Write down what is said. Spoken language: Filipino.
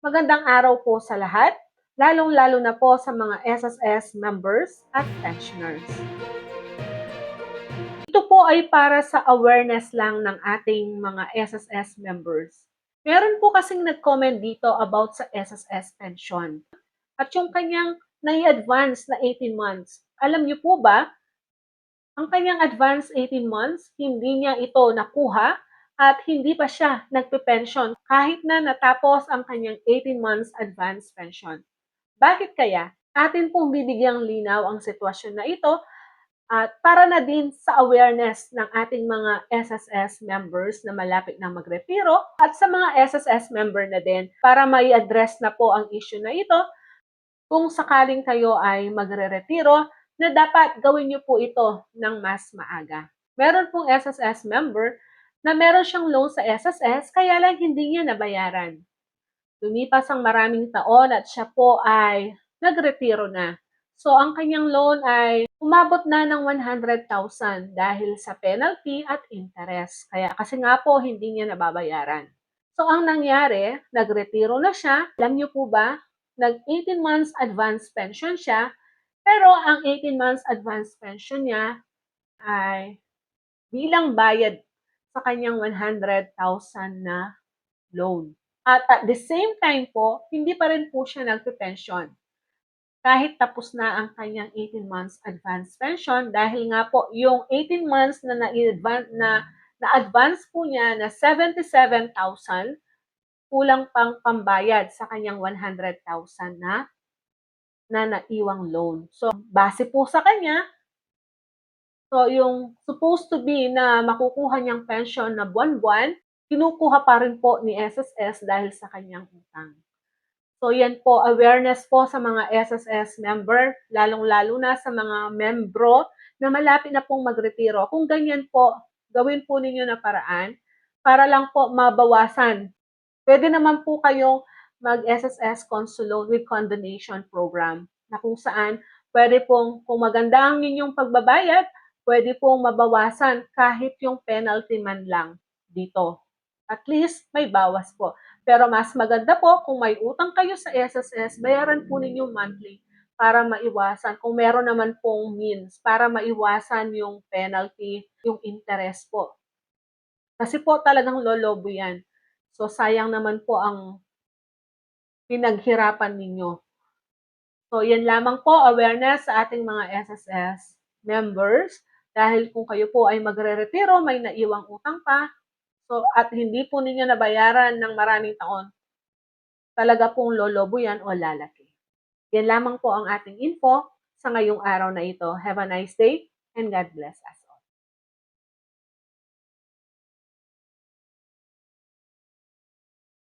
Magandang araw po sa lahat, lalong-lalo na po sa mga SSS members at pensioners. Ito po ay para sa awareness lang ng ating mga SSS members. Meron po kasing nag-comment dito about sa SSS pension at yung kanyang nai-advance na 18 months. Alam niyo po ba, ang kanyang advance 18 months, hindi niya ito nakuha at hindi pa siya nagpe-pension kahit na natapos ang kanyang 18 months advance pension. Bakit kaya? Atin pong bibigyang linaw ang sitwasyon na ito at para na din sa awareness ng ating mga SSS members na malapit na magretiro at sa mga SSS member na din para mai-address na po ang issue na ito kung sakaling kayo ay magre-retiro na dapat gawin niyo po ito ng mas maaga. Meron pong SSS member na meron siyang loan sa SSS kaya lang hindi niya nabayaran. Lumipas ang maraming taon at siya po ay nagretiro na. So, ang kanyang loan ay umabot na ng 100,000 dahil sa penalty at interest. Kaya kasi nga po, hindi niya nababayaran. So, ang nangyari, nagretiro na siya. Alam niyo po ba, nag 18 months advance pension siya, pero ang 18 months advance pension niya ay bilang bayad sa kanyang 100,000 na loan. At the same time po, hindi pa rin po siya nagpe-pension. Kahit tapos na ang kanyang 18 months advance pension dahil nga po yung 18 months na-advance po niya na 77,000 kulang pang pambayad sa kanyang 100,000 na naiwang loan. So, base po sa kanya, so yung supposed to be na makukuha niyang pension na buwan-buwan, kinukuha pa rin po ni SSS dahil sa kanyang utang. So yan po, awareness po sa mga SSS member, lalong-lalo na sa mga membro na malapit na pong magretiro. Kung ganyan po, gawin po ninyo na paraan para lang po mabawasan. Pwede naman po kayong mag-SSS Consulo with Condonation Program na kung saan pwede pong, kung maganda ang inyong pagbabayad, pwede pong mabawasan kahit yung penalty man lang dito. At least may bawas po. Pero mas maganda po kung may utang kayo sa SSS, bayaran po ninyo monthly para maiwasan, kung meron naman pong means, para maiwasan yung penalty, yung interest po. Kasi po talagang lolobo yan. So sayang naman po ang pinaghirapan ninyo. So yan lamang po, awareness sa ating mga SSS members. Dahil kung kayo po ay magre-retiro, may naiwang utang pa, so at hindi po ninyo nabayaran ng maraming taon, talaga pong lolobo yan o lalaki. Yan lamang po ang ating info sa ngayong araw na ito. Have a nice day and God bless us.